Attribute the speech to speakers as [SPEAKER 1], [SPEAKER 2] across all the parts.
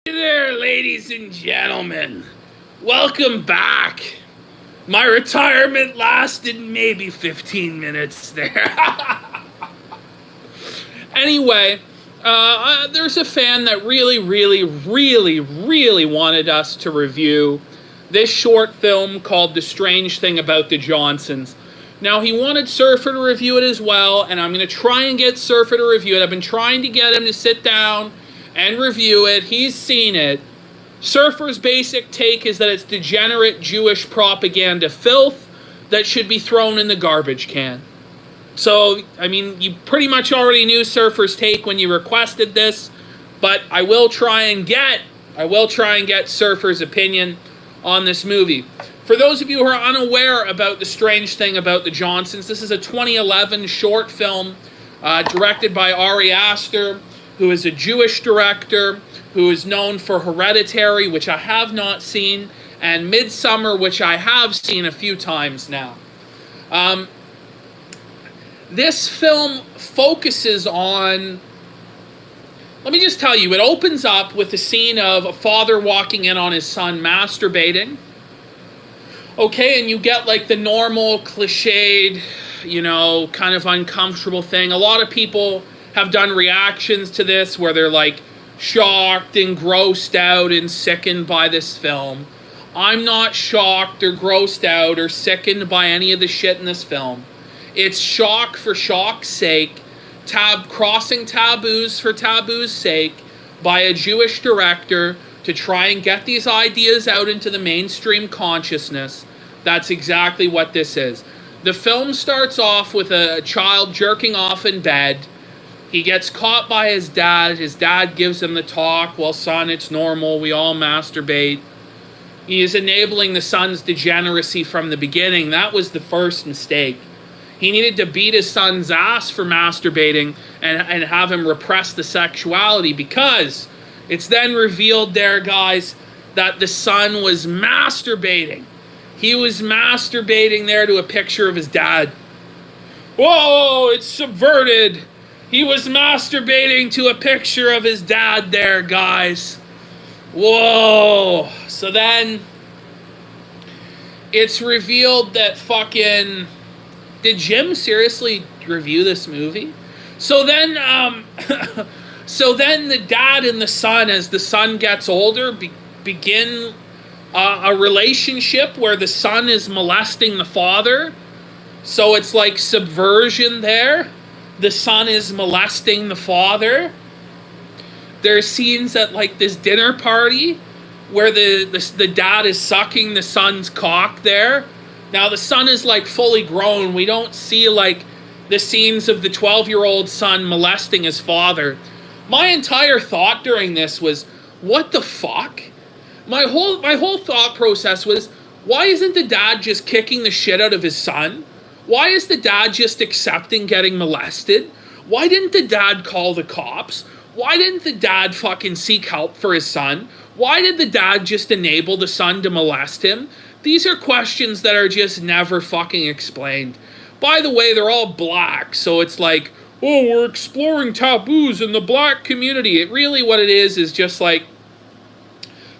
[SPEAKER 1] Hey there, ladies and gentlemen. Welcome back. My retirement lasted maybe 15 minutes there. Anyway, there's a fan that really wanted us to review this short film called The Strange Thing About the Johnsons. Now, he wanted Surfer to review it as well, and I'm going to try and get Surfer to review it. I've been trying to get him to sit down and review it. He's seen it. Surfer's basic take is that it's degenerate Jewish propaganda filth that should be thrown in the garbage can. So, I mean, you pretty much already knew Surfer's take when you requested this, but I will try and get Surfer's opinion on this movie. For those of you who are unaware about The Strange Thing About the Johnsons, this is a 2011 short film directed by Ari Aster, who is a Jewish director who is known for Hereditary, which I have not seen, and Midsummer, which I have seen a few times now. This film focuses on... Let me just tell you, it opens up with the scene of a father walking in on his son masturbating. Okay, and you get like the normal cliched, kind of uncomfortable thing. A lot of people have done reactions to this where they're like shocked and grossed out and sickened by this film. I'm not shocked or grossed out or sickened by any of the shit in this film. It's shock for shock's sake, crossing taboos for taboo's sake by a Jewish director to try and get these ideas out into the mainstream consciousness. That's exactly what this is. The film starts off with a child jerking off in bed. He gets caught by his dad. His dad gives him the talk. Well, son, it's normal. We all masturbate. He is enabling the son's degeneracy from the beginning. That was the first mistake. He needed to beat his son's ass for masturbating and have him repress the sexuality, because it's then revealed there, guys, that the son was masturbating. He was masturbating there to a picture of his dad. Whoa, it's subverted. He was masturbating to a picture of his dad there, guys. Whoa. So then it's revealed that fucking... Did Jim seriously review this movie? So then the dad and the son, as the son gets older, begin a relationship where the son is molesting the father. So it's like subversion there. The son is molesting the father. There's scenes at like this dinner party where the dad is sucking the son's cock there. Now the son is like fully grown. We don't see like the scenes of the 12-year-old son molesting his father. My entire thought during this was, what the fuck? My whole thought process was, why isn't the dad just kicking the shit out of his son? Why is the dad just accepting getting molested? Why didn't the dad call the cops? Why didn't the dad fucking seek help for his son? Why did the dad just enable the son to molest him? These are questions that are just never fucking explained. By the way, they're all black, so it's like, oh, we're exploring taboos in the black community. Really what it is just like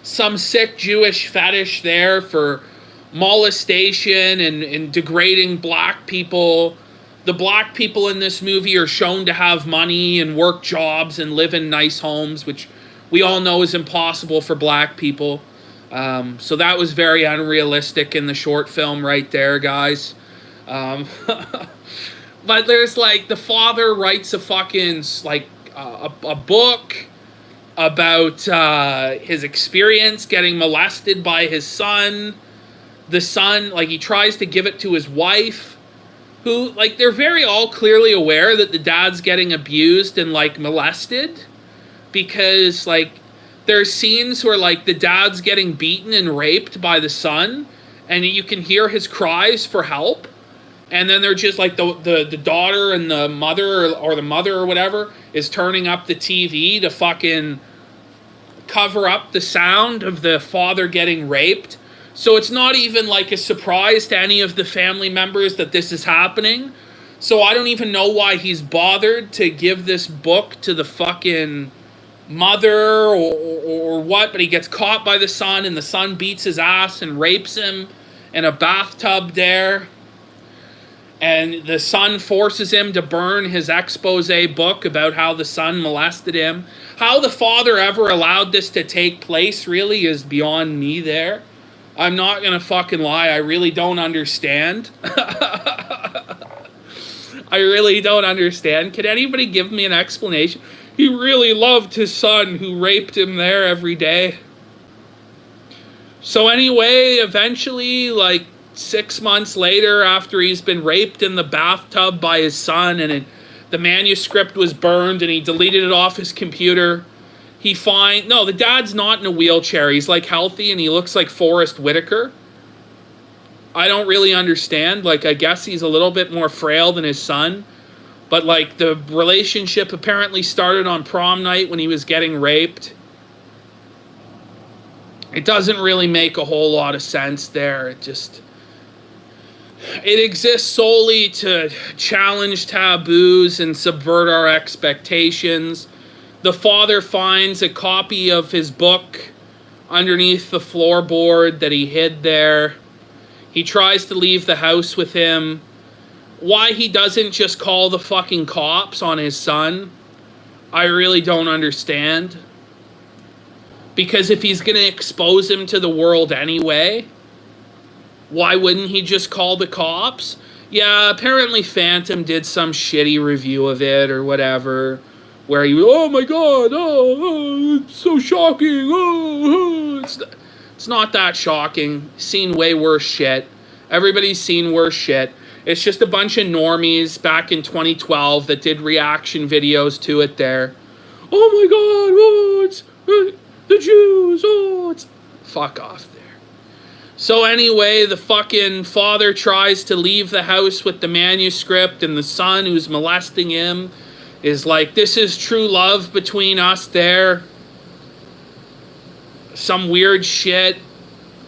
[SPEAKER 1] some sick Jewish fetish there for molestation and degrading black people. The black people in this movie are shown to have money and work jobs and live in nice homes, which we all know is impossible for black people. So that was very unrealistic in the short film right there, guys. But there's like, the father writes a fucking, like, a book about his experience getting molested by his son. The son, like, he tries to give it to his wife, who, like, they're very all clearly aware that the dad's getting abused and, like, molested, because, like, there's scenes where, like, the dad's getting beaten and raped by the son, and you can hear his cries for help, and then they're just, like, the daughter and the mother, or the mother or whatever, is turning up the TV to fucking cover up the sound of the father getting raped. So it's not even like a surprise to any of the family members that this is happening. So I don't even know why he's bothered to give this book to the fucking mother or what, but he gets caught by the son, and the son beats his ass and rapes him in a bathtub there. And the son forces him to burn his expose book about how the son molested him. How the father ever allowed this to take place really is beyond me there. I'm not going to fucking lie. I really don't understand. I really don't understand. Could anybody give me an explanation? He really loved his son who raped him there every day. So anyway, eventually, like 6 months later, after he's been raped in the bathtub by his son, and the manuscript was burned and he deleted it off his computer, the dad's not in a wheelchair. He's like healthy and he looks like Forrest Whitaker. I don't really understand. Like, I guess he's a little bit more frail than his son. But, like, the relationship apparently started on prom night when he was getting raped. It doesn't really make a whole lot of sense there. It exists solely to challenge taboos and subvert our expectations. The father finds a copy of his book underneath the floorboard that he hid there. He tries to leave the house with him. Why he doesn't just call the fucking cops on his son, I really don't understand. Because if he's going to expose him to the world anyway, why wouldn't he just call the cops? Yeah, apparently Phantom did some shitty review of it or whatever, where he, oh my god, it's so shocking, it's not that shocking. Seen way worse shit. Everybody's seen worse shit. It's just a bunch of normies back in 2012 that did reaction videos to it there. Oh my god, it's the Jews, it's... Fuck off there. So anyway, the fucking father tries to leave the house with the manuscript, and the son who's molesting him is like, this is true love between us there. Some weird shit.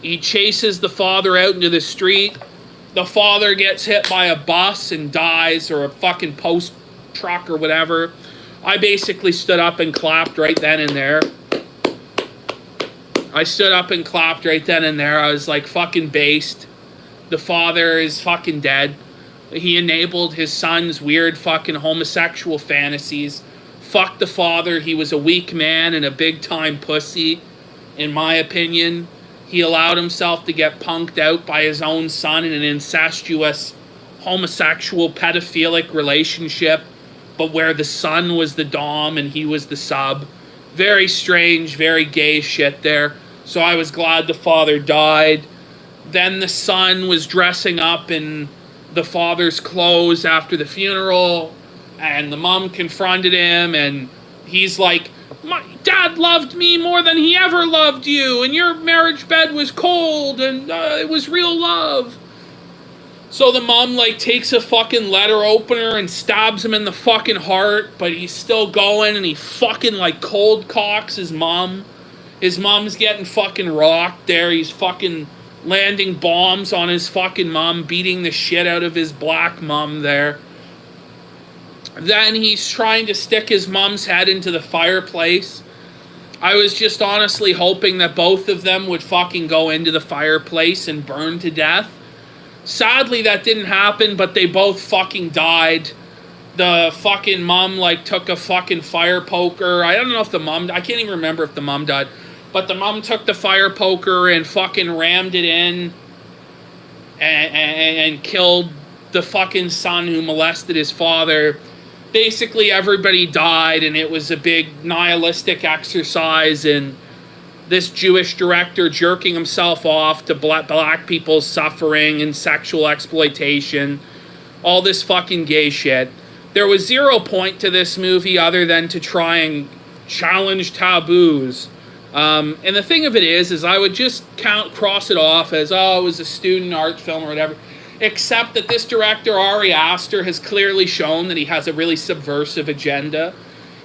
[SPEAKER 1] He chases the father out into the street. The father gets hit by a bus and dies, or a fucking post truck or whatever. I basically stood up and clapped right then and there. I stood up and clapped right then and there. I was like, fucking based. The father is fucking dead. He enabled his son's weird fucking homosexual fantasies. Fuck the father. He was a weak man and a big time pussy, in my opinion. He allowed himself to get punked out by his own son in an incestuous, homosexual, pedophilic relationship, but where the son was the dom and he was the sub. Very strange, very gay shit there. So I was glad the father died. Then the son was dressing up in the father's clothes after the funeral, and the mom confronted him, and he's like, my dad loved me more than he ever loved you, and your marriage bed was cold, and it was real love. So the mom, like, takes a fucking letter opener and stabs him in the fucking heart, but he's still going, and he fucking, like, cold cocks his mom. His mom's getting fucking rocked there. He's fucking landing bombs on his fucking mom, beating the shit out of his black mom there. Then he's trying to stick his mom's head into the fireplace. I was just honestly hoping that both of them would fucking go into the fireplace and burn to death. Sadly, that didn't happen, but they both fucking died. The fucking mom, like, took a fucking fire poker. I don't know if the mom... I can't even remember if the mom died. But the mom took the fire poker and fucking rammed it in and killed the fucking son who molested his father. Basically, everybody died, and it was a big nihilistic exercise in this Jewish director jerking himself off to black people's suffering and sexual exploitation. All this fucking gay shit. There was 0 point to this movie other than to try and challenge taboos. And the thing of it is I would just cross it off as, oh, it was a student art film or whatever. Except that this director, Ari Aster, has clearly shown that he has a really subversive agenda.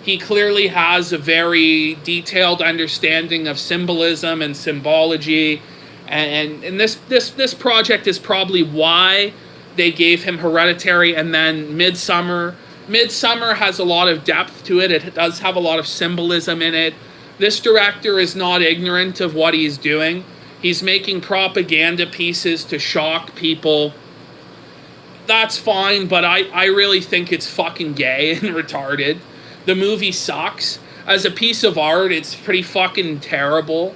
[SPEAKER 1] He clearly has a very detailed understanding of symbolism and symbology. And this project is probably why they gave him Hereditary and then Midsummer Midsummer has a lot of depth to it. It does have a lot of symbolism in it. This director is not ignorant of what he's doing. He's making propaganda pieces to shock people. That's fine, but I really think it's fucking gay and retarded. The movie sucks. As a piece of art, it's pretty fucking terrible.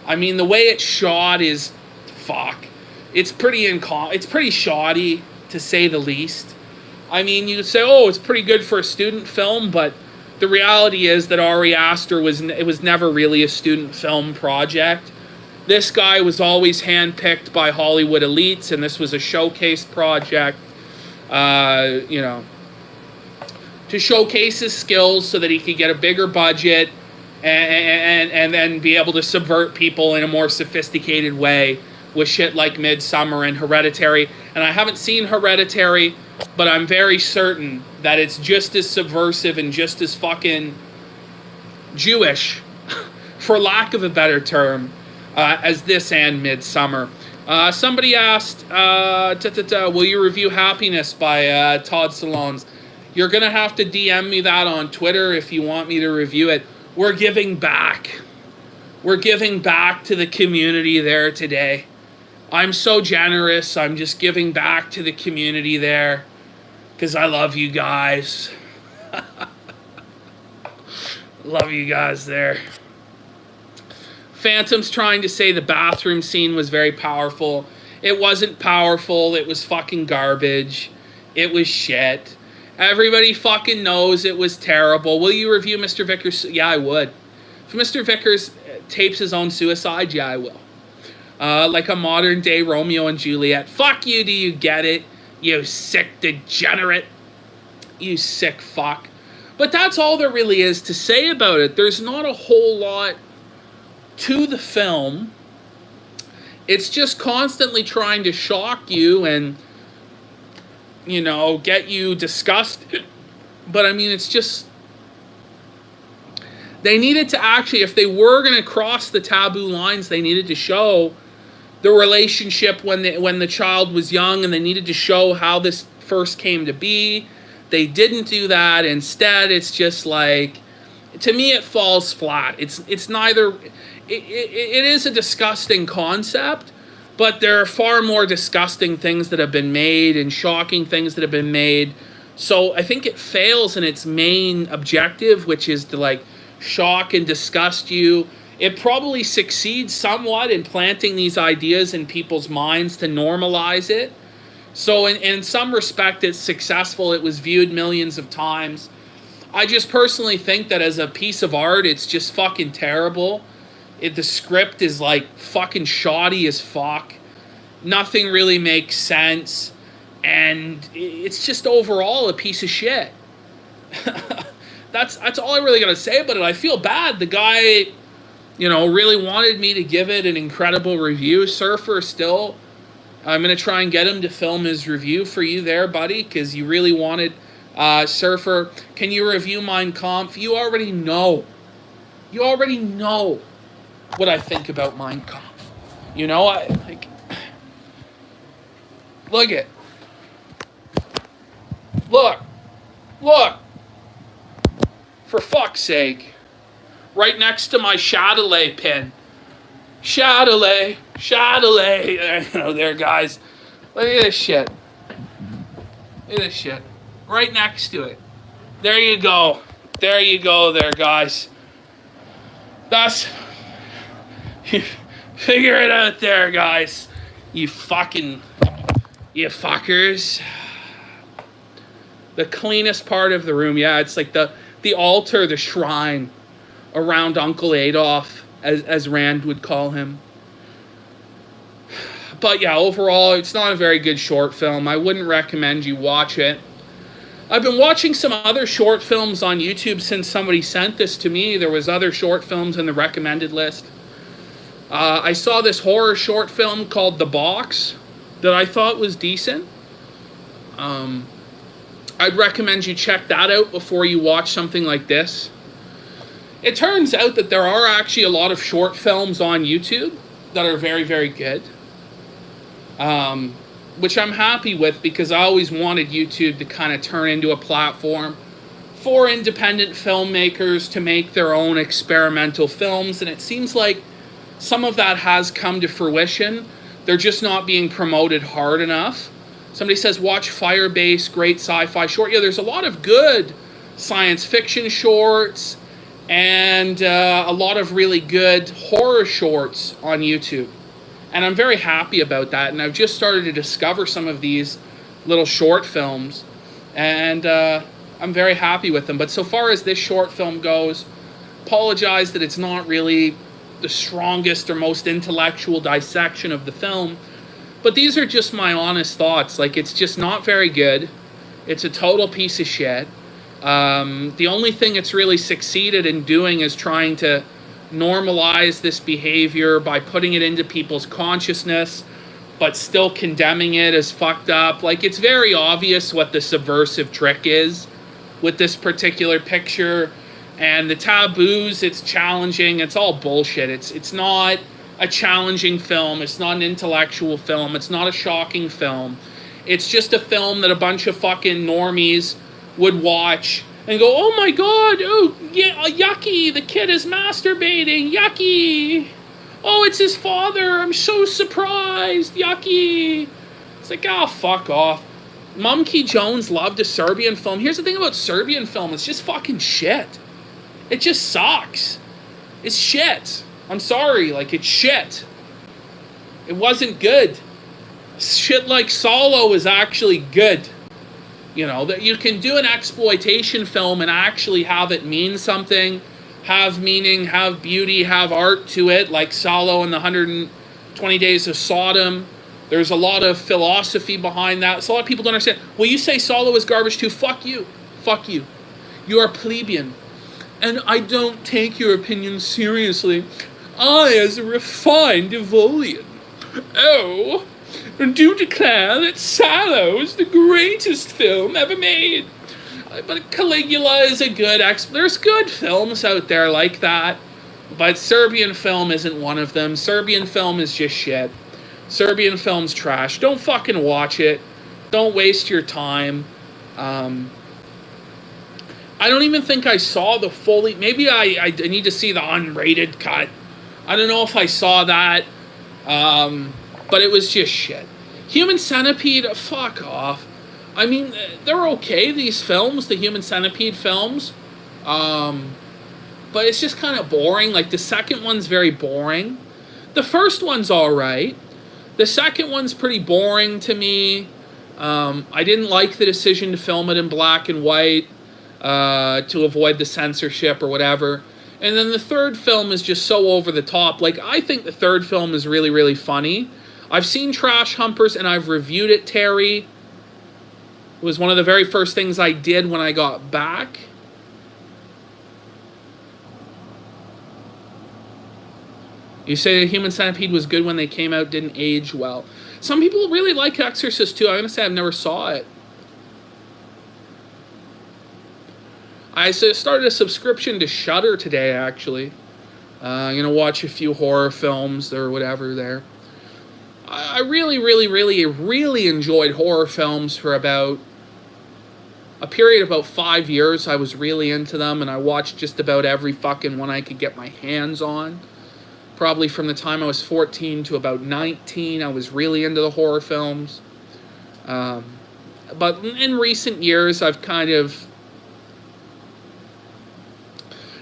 [SPEAKER 1] I mean, the way it's shot is... fuck. It's pretty shoddy, to say the least. I mean, you say, oh, it's pretty good for a student film, but the reality is that Ari Aster was never really a student film project. This guy was always handpicked by Hollywood elites, and this was a showcase project, you know, to showcase his skills so that he could get a bigger budget and then be able to subvert people in a more sophisticated way with shit like Midsummer and Hereditary. And I haven't seen Hereditary, but I'm very certain that it's just as subversive and just as fucking Jewish, for lack of a better term, as this and Midsummer. Somebody asked, will you review Happiness by Todd Solondz? You're going to have to DM me that on Twitter if you want me to review it. We're giving back. We're giving back to the community there today. I'm so generous. I'm just giving back to the community there because I love you guys. Love you guys there. Phantom's trying to say the bathroom scene was very powerful. It wasn't powerful. It was fucking garbage. It was shit. Everybody fucking knows it was terrible. Will you review Mr. Vickers? Yeah, I would. If Mr. Vickers tapes his own suicide, yeah, I will. Like a modern day Romeo and Juliet. Fuck you, do you get it? You sick degenerate. You sick fuck. But that's all there really is to say about it. There's not a whole lot to the film. It's just constantly trying to shock you and, you know, get you disgusted. But I mean, it's just... they needed to actually, if they were going to cross the taboo lines, they needed to show the relationship when the child was young, and they needed to show how this first came to be. They didn't do that. Instead, it's just like, to me, it falls flat. It's neither... It is a disgusting concept, but there are far more disgusting things that have been made and shocking things that have been made. So I think it fails in its main objective, which is to like shock and disgust you. It probably succeeds somewhat in planting these ideas in people's minds to normalize it. So in some respect, it's successful. It was viewed millions of times. I just personally think that as a piece of art, it's just fucking terrible. The script is like fucking shoddy as fuck. Nothing really makes sense. And it's just overall a piece of shit. That's all I really gotta say about it. I feel bad. The guy, you know, really wanted me to give it an incredible review. Surfer still, I'm gonna try and get him to film his review for you there, buddy, because you really wanted... Surfer, can you review Mein Kampf? You already know. You already know what I think about Mein Kampf. You know, look it. Look. For fuck's sake. Right next to my Chatelet pin. Chatelet. There, guys. Look at this shit. Look at this shit. Right next to it. There you go. There you go there, guys. That's... figure it out there, guys. You fuckers. The cleanest part of the room. Yeah, it's like the altar, the shrine around Uncle Adolf, as Rand would call him. But yeah, overall, it's not a very good short film. I wouldn't recommend you watch it. I've been watching some other short films on YouTube since somebody sent this to me. There was other short films in the recommended list. I saw this horror short film called The Box that I thought was decent. I'd recommend you check that out before you watch something like this. It turns out that there are actually a lot of short films on YouTube that are very, very good. which I'm happy with because I always wanted YouTube to kind of turn into a platform for independent filmmakers to make their own experimental films, and it seems like some of that has come to fruition. They're just not being promoted hard enough. Somebody says, watch Firebase, great sci-fi short. Yeah, there's a lot of good science fiction shorts and a lot of really good horror shorts on YouTube. And I'm very happy about that. And I've just started to discover some of these little short films. And I'm very happy with them. But so far as this short film goes, apologize that it's not really the strongest or most intellectual dissection of the film. But these are just my honest thoughts. Like, it's just not very good. It's a total piece of shit. The only thing it's really succeeded in doing is trying to normalize this behavior by putting it into people's consciousness, but still condemning it as fucked up. Like, it's very obvious what the subversive trick is with this particular picture. And the taboos it's challenging, it's all bullshit. It's not a challenging film. It's not an intellectual film. It's not a shocking film. It's just a film that a bunch of fucking normies would watch and go, oh my god, oh yeah, yucky, the kid is masturbating, yucky. Oh, it's his father, I'm so surprised, yucky. It's like, oh, fuck off. Mumkey Jones loved a Serbian film. Here's the thing about Serbian film, it's just fucking shit. It just sucks. It's shit. I'm sorry, like, it's shit. It wasn't good. Shit like Solo is actually good. You know, that you can do an exploitation film and actually have it mean something, have meaning, have beauty, have art to it, like Solo and the 120 Days of Sodom. There's a lot of philosophy behind that. So a lot of people don't understand. Well, you say Solo is garbage too. Fuck you. Fuck you. You are plebeian. And I don't take your opinion seriously. I, as a refined Evolian, do declare that Salo is the greatest film ever made. But Caligula is a good there's good films out there like that, but Serbian film isn't one of them. Serbian film is just shit. Serbian film's trash. Don't fucking watch it. Don't waste your time. I don't even think I saw the fully... Maybe I need to see the unrated cut. I don't know if I saw that. But it was just shit. Human Centipede, fuck off. I mean, they're okay, these films, the Human Centipede films. But it's just kind of boring. Like, the second one's very boring. The first one's alright. The second one's pretty boring to me. I didn't like the decision to film it in black and white to avoid the censorship or whatever. And then the third film is just so over the top. Like, I think the third film is really, really funny. I've seen Trash Humpers and I've reviewed it, Terry. It was one of the very first things I did when I got back. You say the Human Centipede was good when they came out, didn't age well. Some people really like Exorcist too. I'm going to say I've never saw it. I started a subscription to Shudder today, actually. I'm going to watch a few horror films or whatever there. I really, really, really, really enjoyed horror films for about a period of about 5 years. I was really into them, and I watched just about every fucking one I could get my hands on. Probably from the time I was 14 to about 19, I was really into the horror films. But in recent years, I've kind of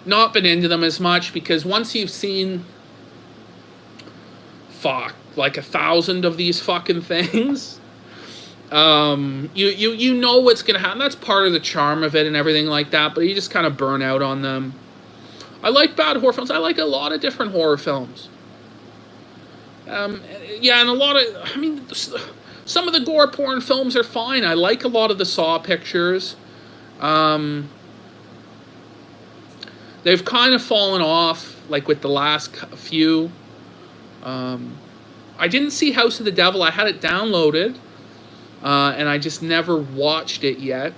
[SPEAKER 1] not been into them as much, because once you've seen like 1,000 of these fucking things, you know what's gonna happen. That's part of the charm of it and everything like that, but you just kind of burn out on them. I like bad horror films. I like a lot of different horror films. Yeah, and a lot of, I mean, some of the gore porn films are fine. I like a lot of the Saw pictures. They've kind of fallen off, like with the last few. I didn't see House of the Devil. I had it downloaded, and I just never watched it yet.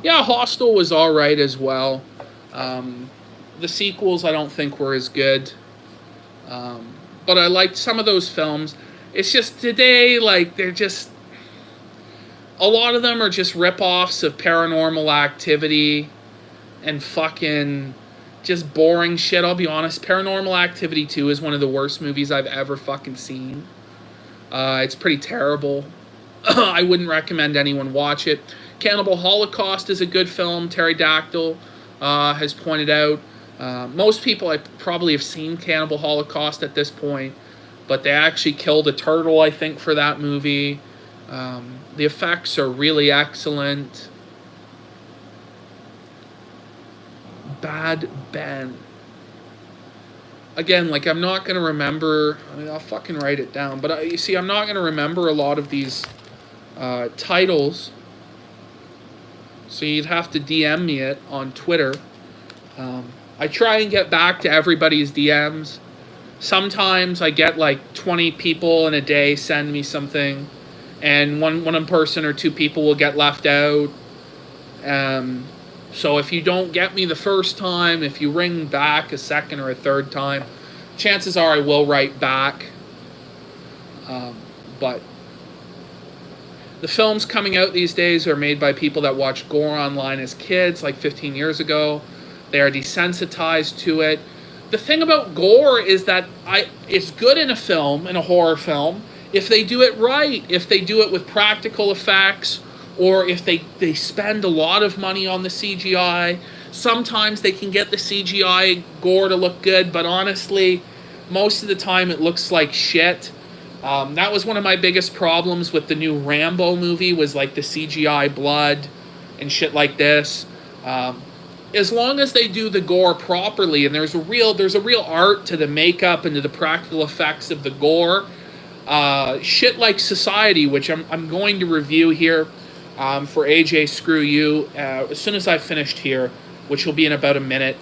[SPEAKER 1] Yeah, Hostel was alright as well. The sequels I don't think were as good. But I liked some of those films. It's just today, like, they're just, a lot of them are just rip-offs of Paranormal Activity and fucking just boring shit. I'll be honest, Paranormal Activity 2 is one of the worst movies I've ever fucking seen. It's pretty terrible. I wouldn't recommend anyone watch it. Cannibal Holocaust is a good film. Pterodactyl has pointed out. Most people I probably have seen Cannibal Holocaust at this point, but they actually killed a turtle, I think, for that movie. The effects are really excellent. Bad Ben. Again, like, I'm not going to remember. I mean, I'll fucking write it down. But you see, I'm not going to remember a lot of these titles. So you'd have to DM me it on Twitter. I try and get back to everybody's DMs. Sometimes I get like 20 people in a day send me something. And one person or two people will get left out. So if you don't get me the first time, if you ring back a second or a third time, chances are I will write back. But the films coming out these days are made by people that watched gore online as kids, like 15 years ago. They are desensitized to it. The thing about gore is that it's good in a film, in a horror film, if they do it right, if they do it with practical effects, or if they spend a lot of money on the CGI. Sometimes they can get the CGI gore to look good, but honestly, most of the time it looks like shit. That was one of my biggest problems with the new Rambo movie, was like the CGI blood and shit like this. As long as they do the gore properly, and there's a real art to the makeup and to the practical effects of the gore. Shit like Society, which I'm going to review here for AJ Screw You as soon as I've finished here, which will be in about a minute.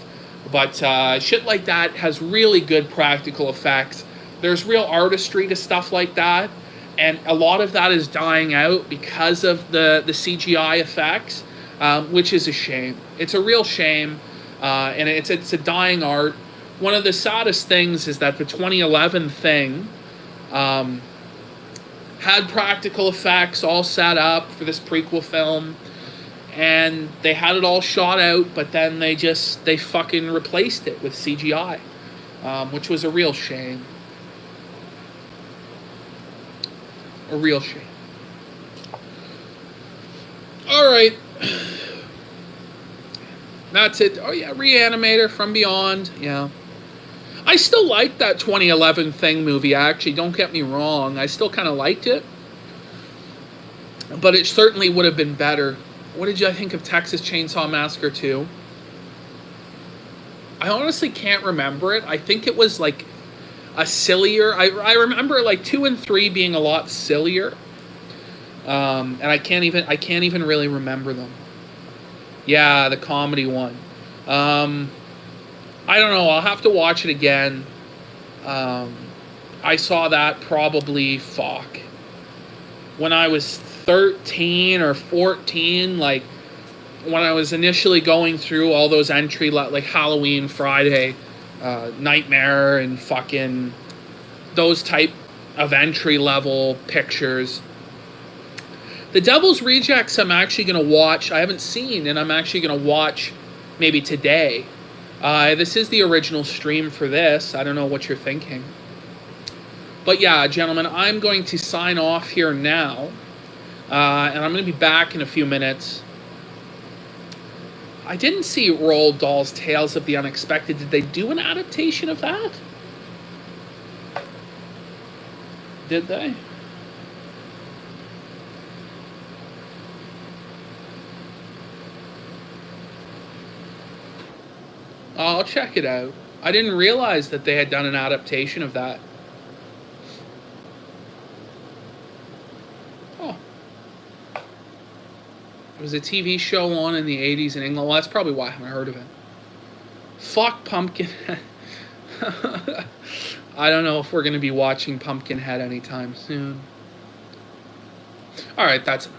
[SPEAKER 1] But shit like that has really good practical effects. There's real artistry to stuff like that, and a lot of that is dying out because of the CGI effects, which is a shame. It's a real shame, and it's a dying art. One of the saddest things is that the 2011 thing had practical effects all set up for this prequel film, and they had it all shot out, but then they fucking replaced it with CGI, which was a real shame. A real shame. Alright. That's it. Oh yeah, Reanimator, From Beyond, yeah. I still like that 2011 Thing movie, actually. Don't get me wrong. I still kind of liked it. But it certainly would have been better. What did you think of Texas Chainsaw Massacre 2? I honestly can't remember it. I think it was like a sillier... I remember like 2 and 3 being a lot sillier. And I can't even really remember them. Yeah, the comedy one. I don't know. I'll have to watch it again. I saw that probably, when I was 13 or 14, like, when I was initially going through all those entry, like Halloween, Friday, Nightmare, and fucking those type of entry-level pictures. The Devil's Rejects I'm actually going to watch. I haven't seen, and I'm actually going to watch maybe today. This is the original stream for this. I don't know what you're thinking. But yeah, gentlemen, I'm going to sign off here now. And I'm going to be back in a few minutes. I didn't see Roald Dahl's Tales of the Unexpected. Did they do an adaptation of that? Did they? I'll check it out. I didn't realize that they had done an adaptation of that. Oh. It was a TV show on in the 80s in England. Well, that's probably why I haven't heard of it. Fuck Pumpkinhead. I don't know if we're going to be watching Pumpkinhead anytime soon. Alright, that's enough.